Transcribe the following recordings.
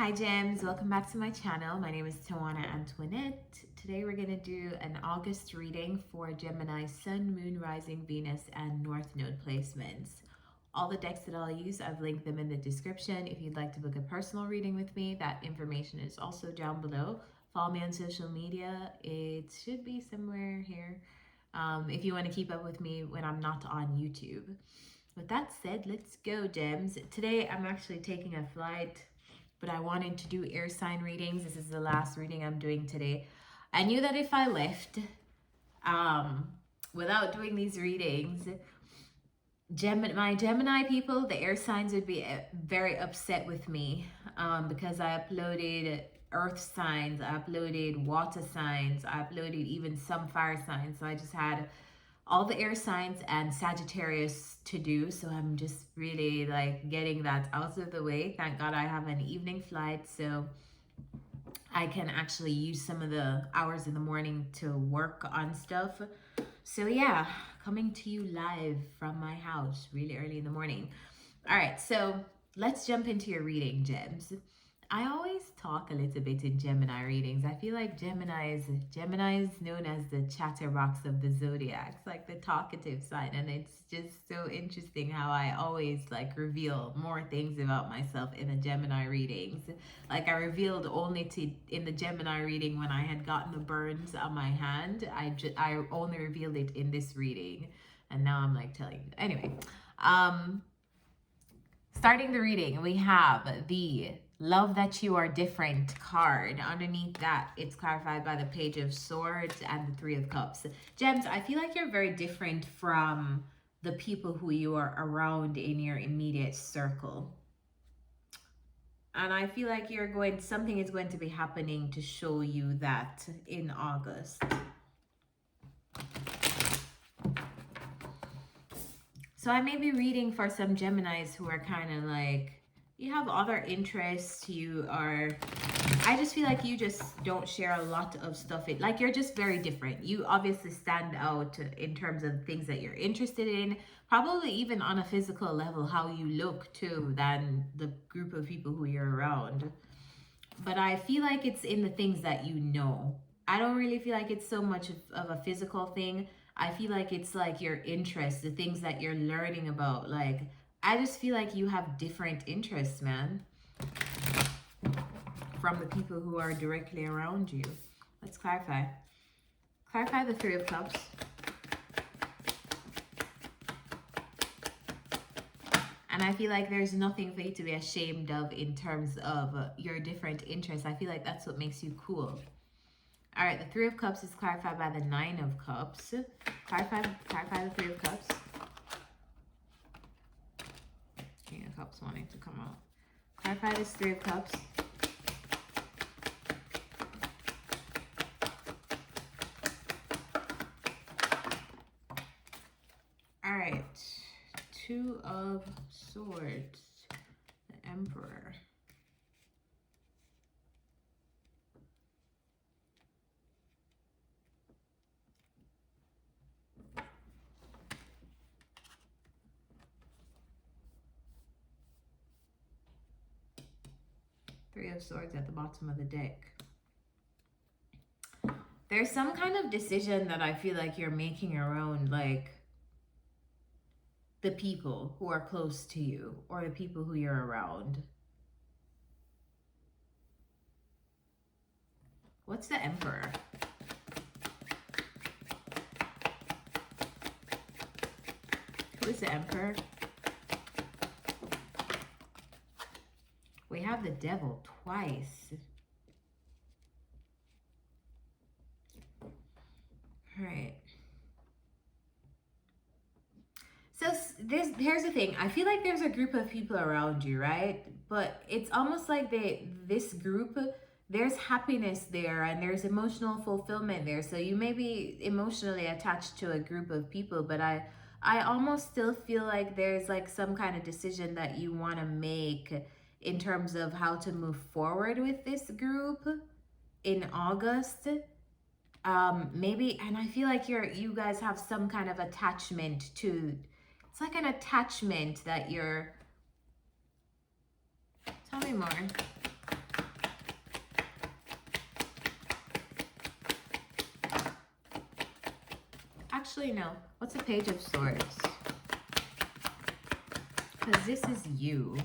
Hi gems, welcome back to my channel. My name is Tawanantoinette. Today we're going to do an August reading for Gemini Sun, Moon, Rising, Venus, and North Node placements. All the decks that I'll use, I've linked them in the description. If you'd like to book a personal reading with me, that information is also down below. Follow me on social media. It should be somewhere here. If you want to keep up with me when I'm not on YouTube. With that said, let's go, gems. Today I'm actually taking a flight, but I wanted to do air sign readings. This is the last reading I'm doing today. I knew that if I left without doing these readings, my Gemini people, the air signs would be very upset with me because I uploaded earth signs, I uploaded water signs, I uploaded even some fire signs. So I just had all the air signs and Sagittarius to do, so I'm just really like getting that out of the way. Thank God I have an evening flight, so I can actually use some of the hours in the morning to work on stuff. So yeah, coming to you live from my house really early in the morning. All right, so let's jump into your reading, gems. I always talk a little bit in Gemini readings. I feel like Gemini is known as the chatterbox of the zodiac. It's like the talkative sign, and it's just so interesting how I always like reveal more things about myself in the Gemini readings. Like I revealed in the Gemini reading when I had gotten the burns on my hand. I only revealed it in this reading, and now I'm like telling you. Anyway, starting the reading, we have the Love That You Are Different card. Underneath that, it's clarified by the Page of Swords and the Three of Cups. Gems, I feel like you're very different from the people who you are around in your immediate circle. And I feel like something is going to be happening to show you that in August. So I may be reading for some Geminis who are kind of like, you have other interests, I just feel like you just don't share a lot of stuff. Like you're just very different. You obviously stand out in terms of things that you're interested in, probably even on a physical level, how you look too, than the group of people who you're around. But I feel like it's in the things that you know. I don't really feel like it's so much of a physical thing. I feel like it's like your interests, the things that you're learning about. Like, I just feel like you have different interests, man, from the people who are directly around you. Let's clarify. Clarify the Three of Cups. And I feel like there's nothing for you to be ashamed of in terms of your different interests. I feel like that's what makes you cool. All right, the Three of Cups is clarified by the Nine of Cups. Clarify the Three of Cups. King of Cups wanting to come out. Clarify this Three of Cups. All right, Two of Swords, the Emperor. Three of Swords at the bottom of the deck. There's some kind of decision that I feel like you're making around like the people who are close to you or the people who you're around. What's the Emperor? Who is the Emperor? We have the Devil twice. All right. So here's the thing. I feel like there's a group of people around you, right? But it's almost like this group, there's happiness there and there's emotional fulfillment there. So you may be emotionally attached to a group of people, but I almost still feel like there's like some kind of decision that you want to make in terms of how to move forward with this group in August. Maybe, and I feel like you guys have some kind of attachment to, it's like an attachment that you're, tell me more. Actually, no. What's a Page of Swords? Because this is you.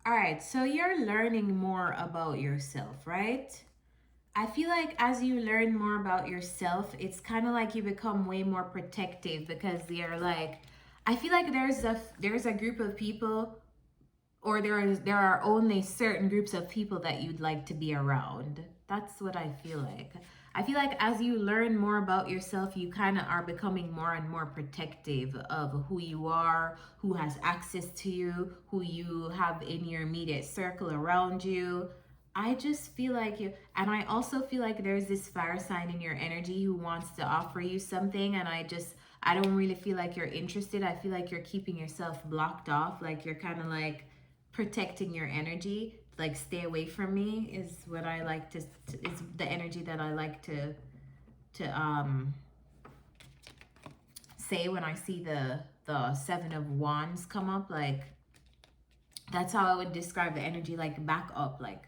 All right, so you're learning more about yourself, right? I feel like as you learn more about yourself, it's kind of like you become way more protective because you're like, I feel like there's a group of people, or there are only certain groups of people that you'd like to be around. That's what I feel like. I feel like as you learn more about yourself, you kind of are becoming more and more protective of who you are, who has access to you, who you have in your immediate circle around you. I just feel like you, and I also feel like there's this fire sign in your energy who wants to offer you something, and I don't really feel like you're interested. I feel like you're keeping yourself blocked off, like you're kind of like protecting your energy, like stay away from me is what I like to is the energy that I like to say when I see the Seven of Wands come up. Like that's how I would describe the energy, like back up, like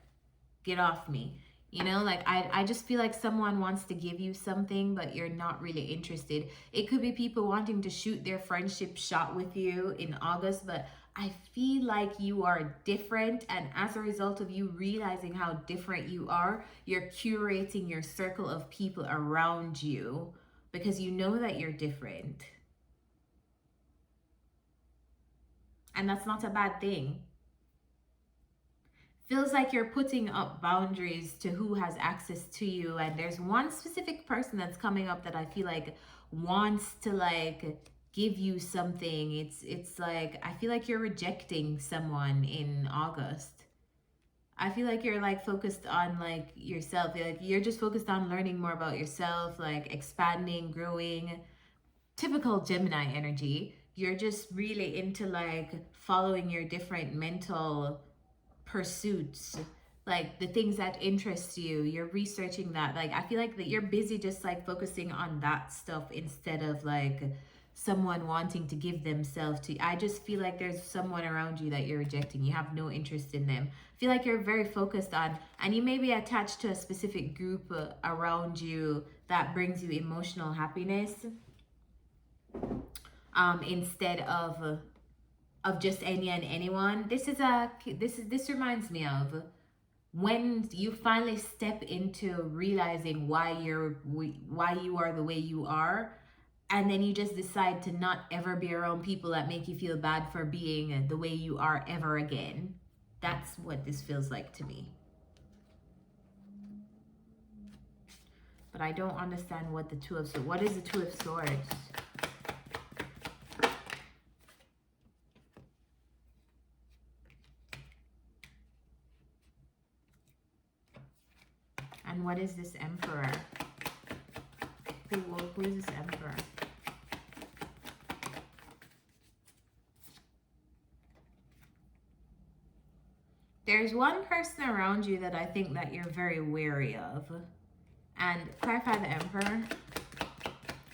get off me. You know, like I just feel like someone wants to give you something, but you're not really interested. It could be people wanting to shoot their friendship shot with you in August, but I feel like you are different. And as a result of you realizing how different you are, you're curating your circle of people around you because you know that you're different. And that's not a bad thing. Feels like you're putting up boundaries to who has access to you, and there's one specific person that's coming up that I feel like wants to like give you something. It's like I feel like you're rejecting someone in August. I feel like you're like focused on like yourself. Like you're just focused on learning more about yourself, like expanding, growing. Typical Gemini energy. You're just really into like following your different mental pursuits, like the things that interest you. You're researching that. Like I feel like that you're busy just like focusing on that stuff instead of like someone wanting to give themselves to. I just feel like there's someone around you that you're rejecting. You have no interest in them. I feel like you're very focused on, and you may be attached to a specific group around you that brings you emotional happiness, instead of just any and anyone. This reminds me of when you finally step into realizing why you are the way you are, and then you just decide to not ever be around people that make you feel bad for being the way you are ever again. That's what this feels like to me. But I don't understand what what is the Two of Swords? And what is this Emperor? Who is this Emperor? There's one person around you that I think that you're very wary of. And clarify the Emperor.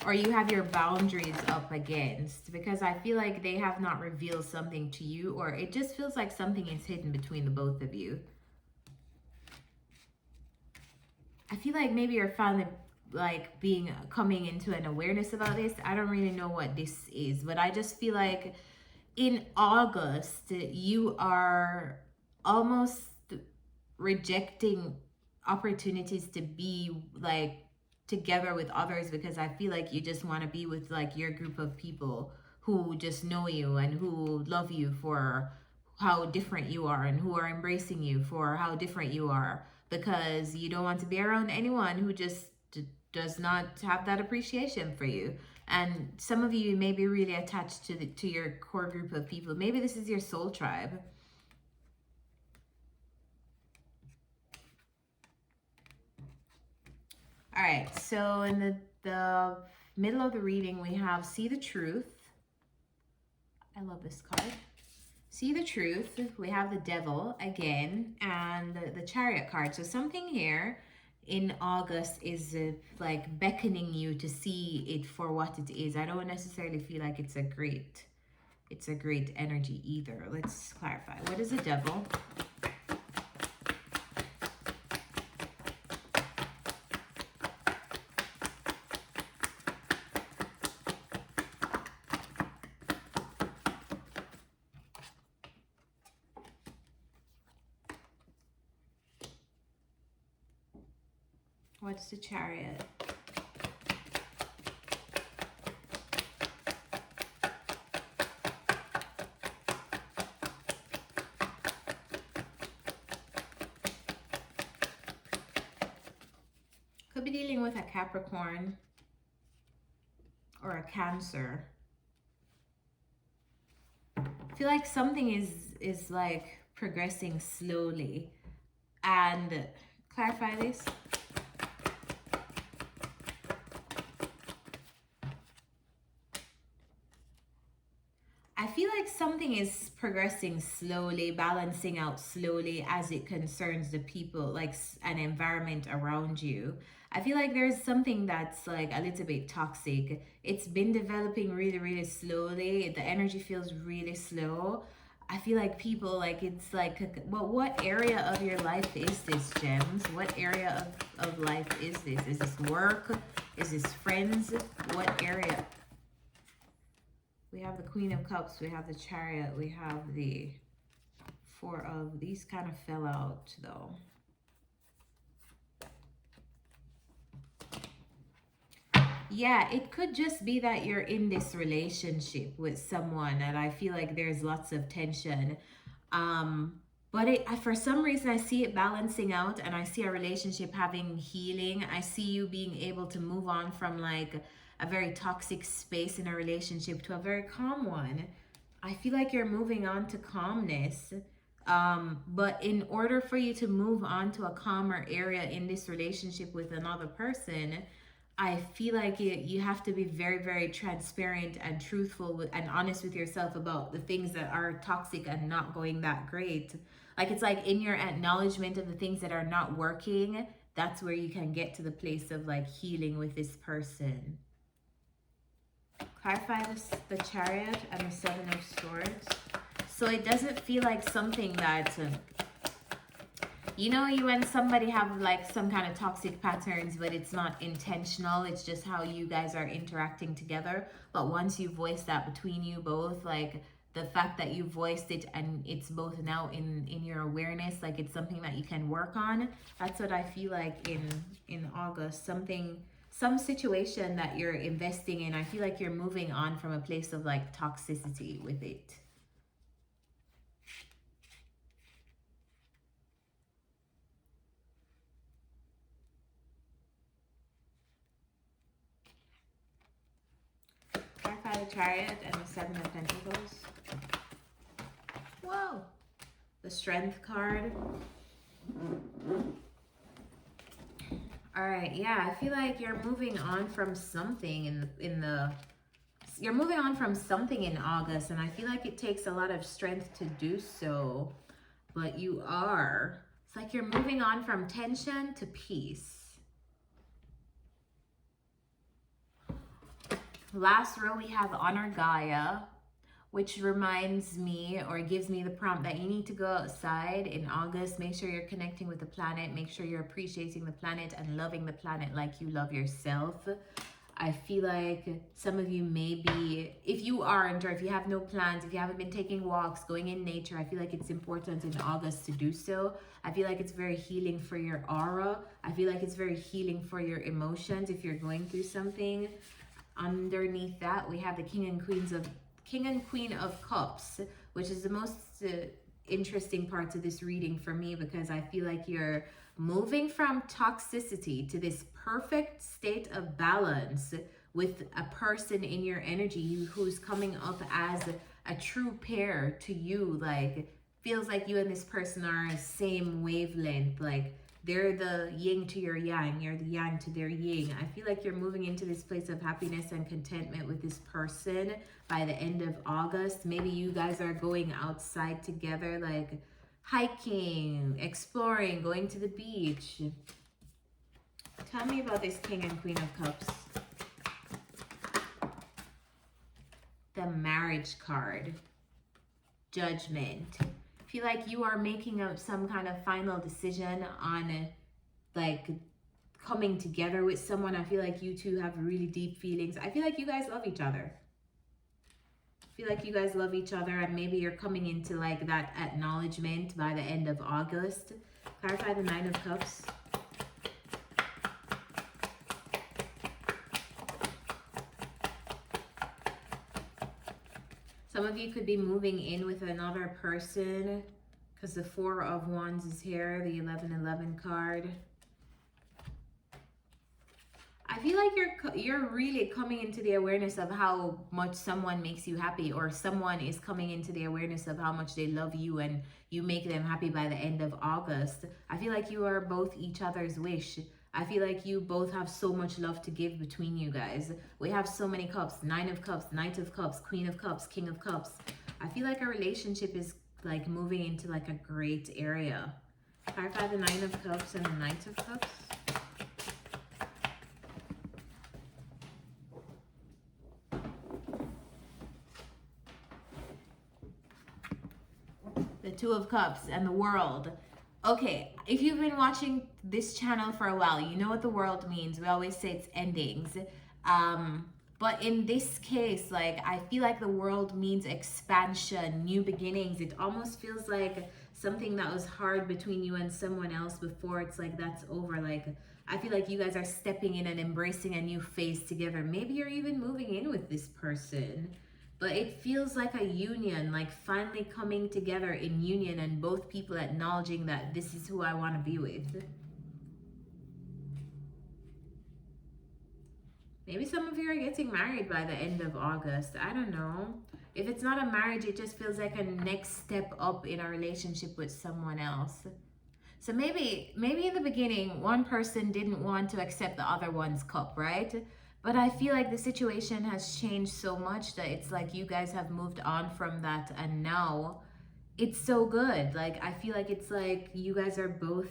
Or you have your boundaries up against, because I feel like they have not revealed something to you, or it just feels like something is hidden between the both of you. I feel like maybe you're finally like coming into an awareness about this. I don't really know what this is, but I just feel like in August you are almost rejecting opportunities to be like together with others, because I feel like you just want to be with like your group of people who just know you and who love you for how different you are, and who are embracing you for how different you are, because you don't want to be around anyone who just does not have that appreciation for you. And some of you may be really attached to your core group of people. Maybe this is your soul tribe. All right, so in the middle of the reading, we have See the Truth. I love this card. See the Truth. We have the Devil again, and the Chariot card. So something here in August is like beckoning you to see it for what it is. I don't necessarily feel like it's a great energy either. Let's clarify. What is the Devil? What's the Chariot? Could be dealing with a Capricorn or a Cancer. I feel like something is like progressing slowly. And clarify this. I feel like something is progressing slowly, balancing out slowly as it concerns the people, like an environment around you. I feel like there's something that's like a little bit toxic. It's been developing really, really slowly. The energy feels really slow. I feel like people, like, it's like, well, what area of your life is this, Gems? What area of life is this? Is this work? Is this friends? What area? We have the Queen of Cups, we have the Chariot, we have the Four of, these kind of fell out though. Yeah, it could just be that you're in this relationship with someone and I feel like there's lots of tension. But for some reason, I see it balancing out and I see a relationship having healing. I see you being able to move on from like a very toxic space in a relationship to a very calm one. I feel like you're moving on to calmness. But in order for you to move on to a calmer area in this relationship with another person, I feel like you have to be very, very transparent and truthful and honest with yourself about the things that are toxic and not going that great. Like, it's like in your acknowledgement of the things that are not working, that's where you can get to the place of like healing with this person. Clarify this, the Chariot and the Seven of Swords. So it doesn't feel like something that... you know, when somebody have like some kind of toxic patterns, but it's not intentional, it's just how you guys are interacting together. But once you voice that between you both, like the fact that you voiced it and it's both now in your awareness, like it's something that you can work on. That's what I feel like in August. Some situation that you're investing in, I feel like you're moving on from a place of like toxicity with it. Clarify the Chariot and the Seven of Pentacles. Whoa! The Strength card. All right, yeah, I feel like you're moving on from something you're moving on from something in August, and I feel like it takes a lot of strength to do so, but you are. It's like you're moving on from tension to peace. Last row, we have Honor Gaia, which reminds me or gives me the prompt that you need to go outside in August. Make sure you're connecting with the planet. Make sure you're appreciating the planet and loving the planet like you love yourself. I feel like some of you may be, if you aren't, or if you have no plans, if you haven't been taking walks, going in nature, I feel like it's important in August to do so. I feel like it's very healing for your aura. I feel like it's very healing for your emotions if you're going through something. Underneath that, we have the King and Queen of Cups, which is the most interesting part of this reading for me, because I feel like you're moving from toxicity to this perfect state of balance with a person in your energy who's coming up as a true pair to you. Like, feels like you and this person are same wavelength, like they're the yin to your yang, you're the yang to their yin. I feel like you're moving into this place of happiness and contentment with this person by the end of August. Maybe you guys are going outside together, like hiking, exploring, going to the beach. Tell me about this King and Queen of Cups. The Marriage card. Judgment. I feel like you are making some kind of final decision on like coming together with someone. I feel like you two have really deep feelings. I feel like you guys love each other. I feel like you guys love each other, and maybe you're coming into like that acknowledgement by the end of August. Clarify the Nine of Cups. Some of you could be moving in with another person because the Four of Wands is here, the 1111 card. I feel like you're really coming into the awareness of how much someone makes you happy, or someone is coming into the awareness of how much they love you and you make them happy by the end of August. I feel like you are both each other's wish. I feel like you both have so much love to give between you guys. We have so many cups: Nine of Cups, Knight of Cups, Queen of Cups, King of Cups. I feel like a relationship is like moving into like a great area. Clarify the Nine of Cups and the Knight of Cups. The Two of Cups and the World. Okay, if you've been watching this channel for a while, you know what the world means. We always say it's endings. But in this case, like, I feel like the world means expansion, new beginnings. It almost feels like something that was hard between you and someone else before, it's like that's over. Like, I feel like you guys are stepping in and embracing a new phase together. Maybe you're even moving in with this person. But it feels like a union, like finally coming together in union and both people acknowledging that this is who I want to be with. Maybe some of you are getting married by the end of August. I don't know. If it's not a marriage, it just feels like a next step up in a relationship with someone else. So maybe in the beginning, one person didn't want to accept the other one's cup, right? But I feel like the situation has changed so much that it's like you guys have moved on from that, and now it's so good. Like, I feel like it's like you guys are both,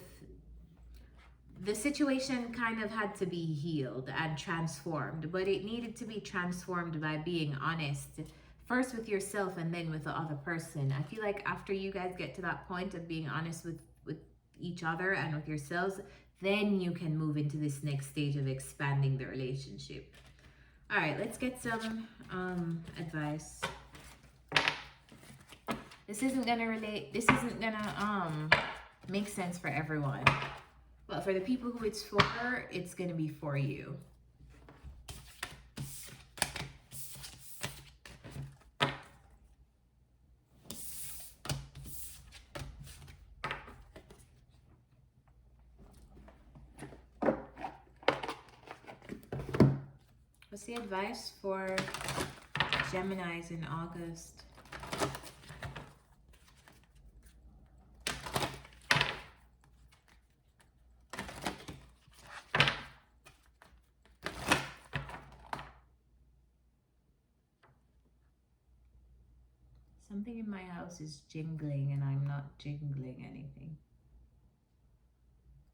the situation kind of had to be healed and transformed, but it needed to be transformed by being honest, first with yourself and then with the other person. I feel like after you guys get to that point of being honest with each other and with yourselves, then you can move into this next stage of expanding the relationship. All right, let's get some advice. This isn't gonna make sense for everyone, but for the people who it's for, it's gonna be for you. What's the advice for Geminis in August? Something in my house is jingling and I'm not jingling anything.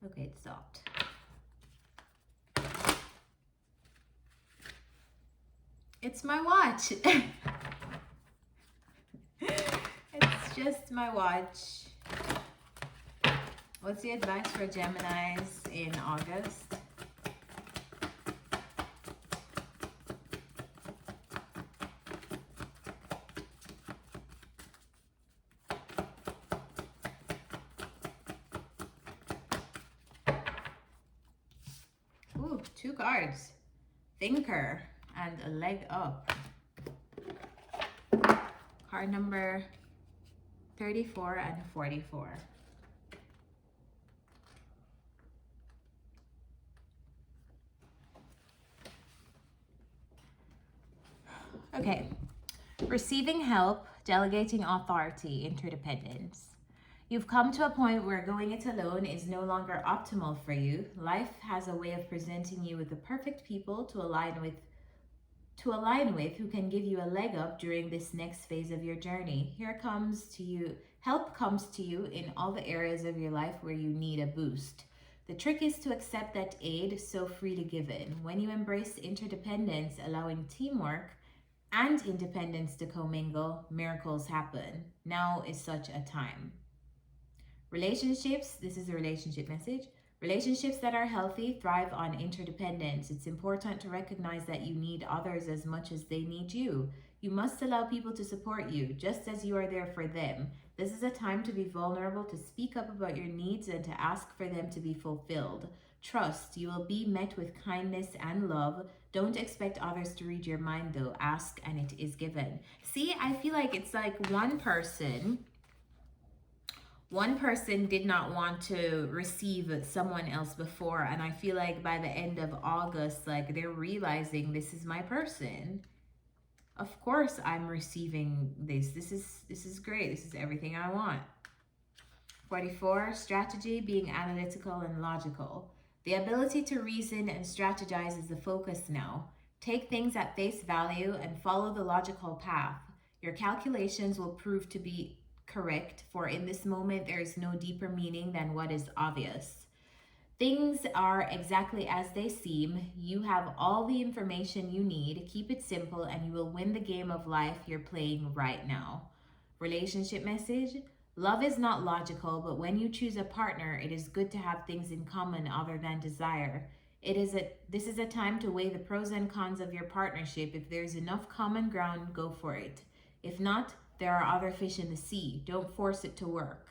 Okay, it stopped. It's my watch. It's just my watch. What's the advice for Geminis in August? Ooh, 2 cards. Thinker and a leg up. Card number 34 and 44. Okay. Receiving help, delegating authority, interdependence. You've come to a point where going it alone is no longer optimal for you. Life has a way of presenting you with the perfect people to align with who can give you a leg up during this next phase of your journey. Help comes to you in all the areas of your life where you need a boost. The trick is to accept that aid so freely given. When you embrace interdependence, allowing teamwork and independence to commingle, miracles happen. Now is such a time. Relationships, this is a relationship message. Relationships that are healthy thrive on interdependence. It's important to recognize that you need others as much as they need you. You must allow people to support you, just as you are there for them. This is a time to be vulnerable, to speak up about your needs, and to ask for them to be fulfilled. Trust, you will be met with kindness and love. Don't expect others to read your mind though. Ask and it is given. See, I feel like it's like one person did not want to receive someone else before, and I feel like by the end of August, like they're realizing this is my person. Of course I'm receiving this. This is great. This is everything I want. 44, strategy, being analytical and logical. The ability to reason and strategize is the focus now. Take things at face value and follow the logical path. Your calculations will prove to be correct, for in this moment there is no deeper meaning than what is obvious. Things are exactly as they seem. You have all the information you need. Keep it simple and you will win the game of life you're playing right now. Relationship message. Love is not logical, but when you choose a partner, it is good to have things in common other than desire. This is a time to weigh the pros and cons of your partnership. If there's enough common ground, go for it. If not, there are other fish in the sea. Don't force it to work.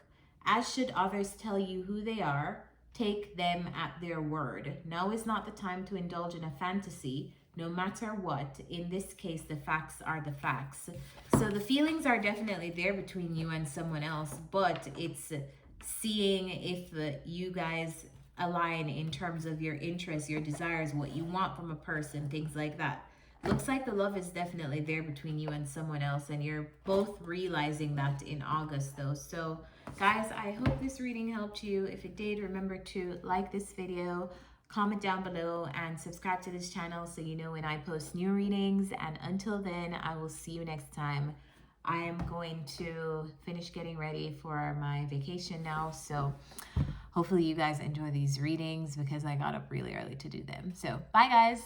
As should others tell you who they are, take them at their word. Now is not the time to indulge in a fantasy, no matter what. In this case, the facts are the facts. So the feelings are definitely there between you and someone else, but it's seeing if you guys align in terms of your interests, your desires, what you want from a person, things like that. Looks like the love is definitely there between you and someone else, and you're both realizing that in August though. So guys, I hope this reading helped you. If it did, remember to like this video, comment down below, and subscribe to this channel so you know when I post new readings. And until then, I will see you next time. I am going to finish getting ready for my vacation now, so hopefully you guys enjoy these readings because I got up really early to do them. So bye guys.